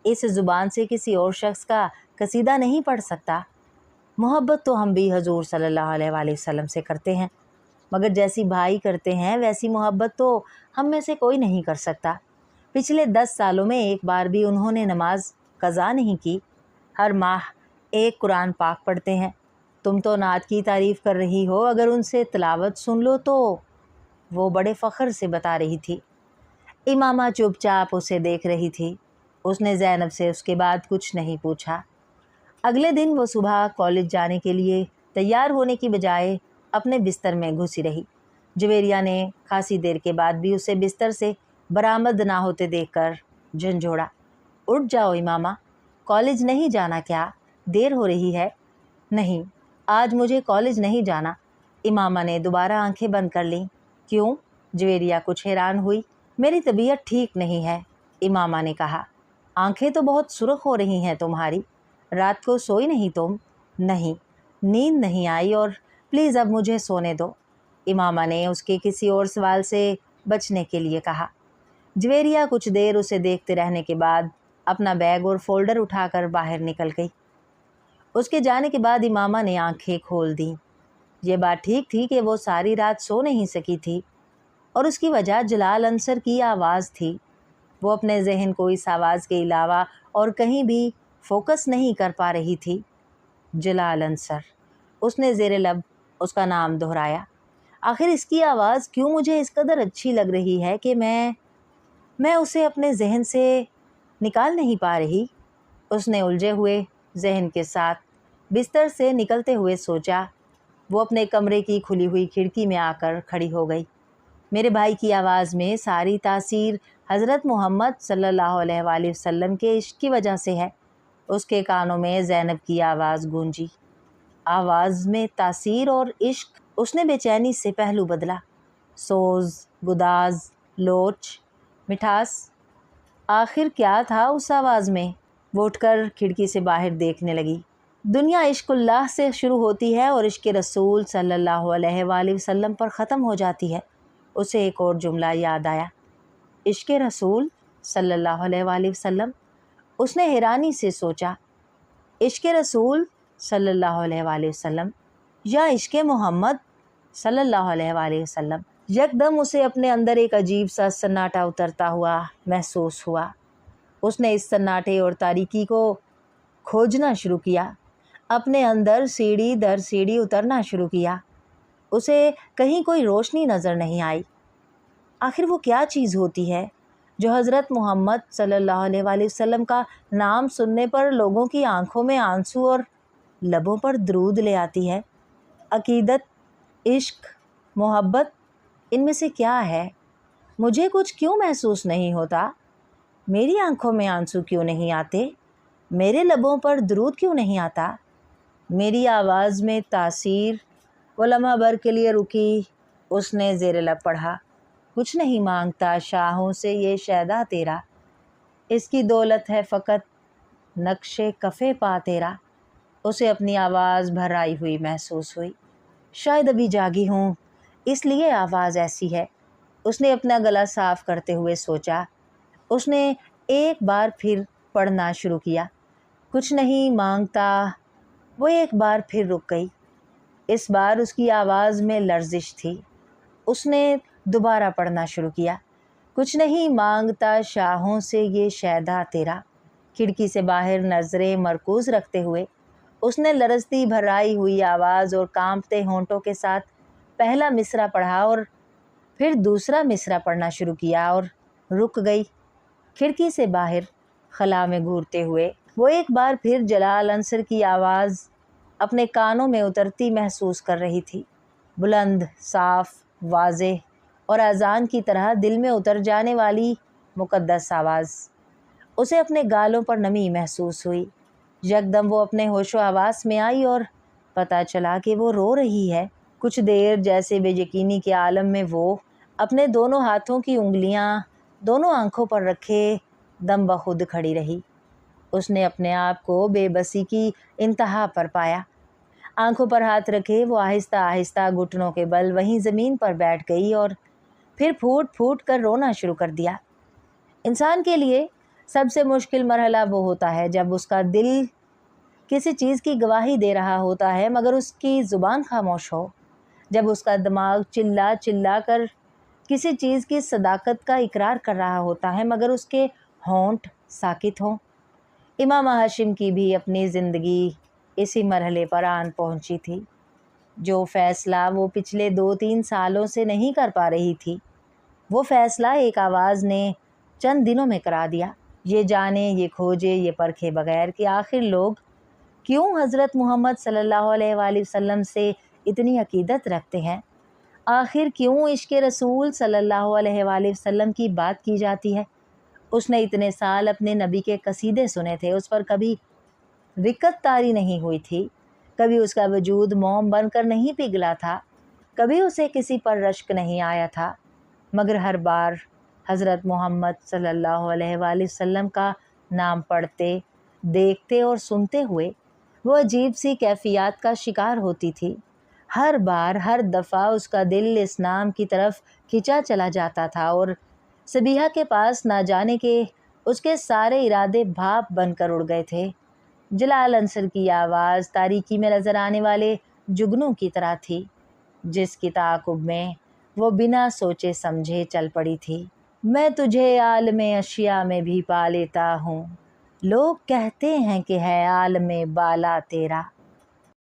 इस ज़ुबान से किसी और शख्स का कसीदा नहीं पढ़ सकता। मोहब्बत तो हम भी हजूर सल्लल्लाहु अलैहि वसल्लम से करते हैं, मगर जैसी भाई करते हैं वैसी मोहब्बत तो हम में से कोई नहीं कर सकता। पिछले 10 सालों में एक बार भी उन्होंने नमाज कज़ा नहीं की। हर माह एक कुरान पाक पढ़ते हैं। تم تو نعت کی تعریف کر رہی ہو، اگر ان سے تلاوت سن لو تو، وہ بڑے فخر سے بتا رہی تھی۔ امامہ چپ چاپ اسے دیکھ رہی تھی۔ اس نے زینب سے اس کے بعد کچھ نہیں پوچھا۔ اگلے دن وہ صبح کالج جانے کے لیے تیار ہونے کی بجائے اپنے بستر میں گھسی رہی۔ جویریہ نے خاصی دیر کے بعد بھی اسے بستر سے برآمد نہ ہوتے دیکھ کر جھنجھوڑا۔ اٹھ جاؤ امامہ، کالج نہیں جانا کیا؟ دیر ہو رہی ہے۔ نہیں، آج مجھے کالج نہیں جانا۔ امامہ نے دوبارہ آنکھیں بند کر لیں۔ کیوں؟ جویریہ کچھ حیران ہوئی۔ میری طبیعت ٹھیک نہیں ہے، امامہ نے کہا۔ آنکھیں تو بہت سرخ ہو رہی ہیں تمہاری، رات کو سوئی نہیں تم؟ نہیں، نیند نہیں آئی، اور پلیز اب مجھے سونے دو، امامہ نے اس کے کسی اور سوال سے بچنے کے لیے کہا۔ جویریہ کچھ دیر اسے دیکھتے رہنے کے بعد اپنا بیگ اور فولڈر اٹھا کر باہر نکل گئی۔ اس کے جانے کے بعد امامہ نے آنکھیں کھول دیں۔ یہ بات ٹھیک تھی کہ وہ ساری رات سو نہیں سکی تھی، اور اس کی وجہ جلال انصر کی آواز تھی۔ وہ اپنے ذہن کو اس آواز کے علاوہ اور کہیں بھی فوکس نہیں کر پا رہی تھی۔ جلال انصر، اس نے زیر لب اس کا نام دہرایا۔ آخر اس کی آواز کیوں مجھے اس قدر اچھی لگ رہی ہے کہ میں اسے اپنے ذہن سے نکال نہیں پا رہی۔ اس نے الجھے ہوئے ذہن کے ساتھ بستر سے نکلتے ہوئے سوچا۔ وہ اپنے کمرے کی کھلی ہوئی کھڑکی میں آ کر کھڑی ہو گئی۔ میرے بھائی کی آواز میں ساری تاثیر حضرت محمد صلی اللہ علیہ وآلہ وسلم کے عشق کی وجہ سے ہے۔ اس کے کانوں میں زینب کی آواز گونجی۔ آواز میں تاثیر اور عشق۔ اس نے بے چینی سے پہلو بدلا۔ سوز، گداز، لوچ، مٹھاس، آخر کیا تھا اس آواز میں؟ وہ اٹھ کر کھڑکی سے باہر دیکھنے لگی۔ دنیا عشق اللہ سے شروع ہوتی ہے اور عشق رسول صلی اللہ علیہ وآلہ وسلم پر ختم ہو جاتی ہے۔ اسے ایک اور جملہ یاد آیا۔ عشق رسول صلی اللہ علیہ وآلہ وسلم؟ اس نے حیرانی سے سوچا۔ عشق رسول صلی اللہ علیہ وآلہ وسلم یا عشق محمد صلی اللہ علیہ وآلہ وسلم؟ یکدم اسے اپنے اندر ایک عجیب سا سناٹا اترتا ہوا محسوس ہوا۔ اس نے اس سناٹے اور تاریکی کو کھوجنا شروع کیا، اپنے اندر سیڑھی در سیڑھی اترنا شروع کیا۔ اسے کہیں کوئی روشنی نظر نہیں آئی۔ آخر وہ کیا چیز ہوتی ہے جو حضرت محمد صلی اللہ علیہ وآلہ وسلم کا نام سننے پر لوگوں کی آنکھوں میں آنسو اور لبوں پر درود لے آتی ہے؟ عقیدت، عشق، محبت، ان میں سے کیا ہے؟ مجھے کچھ کیوں محسوس نہیں ہوتا؟ میری آنکھوں میں آنسو کیوں نہیں آتے؟ میرے لبوں پر درود کیوں نہیں آتا؟ میری آواز میں تاثیر؟ وہ لمحہ بھر کے لیے رکی۔ اس نے زیر لب پڑھا۔ کچھ نہیں مانگتا شاہوں سے یہ شیدا تیرا، اس کی دولت ہے فقط نقش کفے پا تیرا۔ اسے اپنی آواز بھر آئی ہوئی محسوس ہوئی۔ شاید ابھی جاگی ہوں، اس لیے آواز ایسی ہے۔ اس نے اپنا گلا صاف کرتے ہوئے سوچا۔ اس نے ایک بار پھر پڑھنا شروع کیا۔ کچھ نہیں مانگتا۔ وہ ایک بار پھر رک گئی۔ اس بار اس کی آواز میں لرزش تھی۔ اس نے دوبارہ پڑھنا شروع کیا۔ کچھ نہیں مانگتا شاہوں سے یہ شیدا تیرا۔ کھڑکی سے باہر نظریں مرکوز رکھتے ہوئے اس نے لرزتی بھرائی ہوئی آواز اور کانپتے ہونٹوں کے ساتھ پہلا مصرع پڑھا اور پھر دوسرا مصرع پڑھنا شروع کیا اور رک گئی۔ کھڑکی سے باہر خلا میں گھورتے ہوئے وہ ایک بار پھر جلال انصر کی آواز اپنے کانوں میں اترتی محسوس کر رہی تھی۔ بلند، صاف، واضح اور اذان کی طرح دل میں اتر جانے والی مقدس آواز۔ اسے اپنے گالوں پر نمی محسوس ہوئی۔ یکدم وہ اپنے ہوش و حواس میں آئی اور پتہ چلا کہ وہ رو رہی ہے۔ کچھ دیر جیسے بے یقینی کے عالم میں وہ اپنے دونوں ہاتھوں کی انگلیاں دونوں آنکھوں پر رکھے دم بخود کھڑی رہی۔ اس نے اپنے آپ کو بے بسی کی انتہا پر پایا۔ آنکھوں پر ہاتھ رکھے وہ آہستہ آہستہ گھٹنوں کے بل وہیں زمین پر بیٹھ گئی اور پھر پھوٹ پھوٹ کر رونا شروع کر دیا۔ انسان کے لیے سب سے مشکل مرحلہ وہ ہوتا ہے جب اس کا دل کسی چیز کی گواہی دے رہا ہوتا ہے مگر اس کی زبان خاموش ہو، جب اس کا دماغ چلا چلا کر کسی چیز کی صداقت کا اقرار کر رہا ہوتا ہے مگر اس کے ہونٹ ساکت ہوں۔ امام ہاشم کی بھی اپنی زندگی इसी मरहले पर आन पहुंची थी। जो फैसला वो पिछले 2-3 सालों से नहीं कर पा रही थी, वो फैसला एक आवाज़ ने चंद दिनों में करा दिया। ये जाने, ये खोजे, ये परखे बगैर कि आखिर लोग क्यों हज़रत मोहम्मद सल्लल्लाहु अलैहि वसल्लम से इतनी अकीदत रखते हैं। आखिर क्यों इश्क़ रसूल सल्लल्लाहु अलैहि वसल्लम की बात की जाती है। उसने इतने साल अपने नबी के कसीदे सुने थे, उस पर कभी रिक्कत तारी नहीं हुई थी, कभी उसका वजूद मोम बनकर नहीं पिघला था, कभी उसे किसी पर रश्क नहीं आया था, मगर हर बार हज़रत मोहम्मद सल्लल्लाहु अलैहि वसल्लम का नाम पढ़ते, देखते और सुनते हुए वो अजीब सी कैफियत का शिकार होती थी। हर बार, हर दफ़ा उसका दिल इस नाम की तरफ खिंचा चला जाता था और सबीहा के पास ना जाने के उसके सारे इरादे भाप बनकर उड़ गए थे। जलाल अंसर की आवाज़ तारीकी में नज़र आने वाले जुगनू की तरह थी, जिसकी ताक़ुब में वो बिना सोचे समझे चल पड़ी थी। मैं तुझे आलमे अशिया में भी पा लेता हूँ, लोग कहते हैं कि है आलमे बाला तेरा।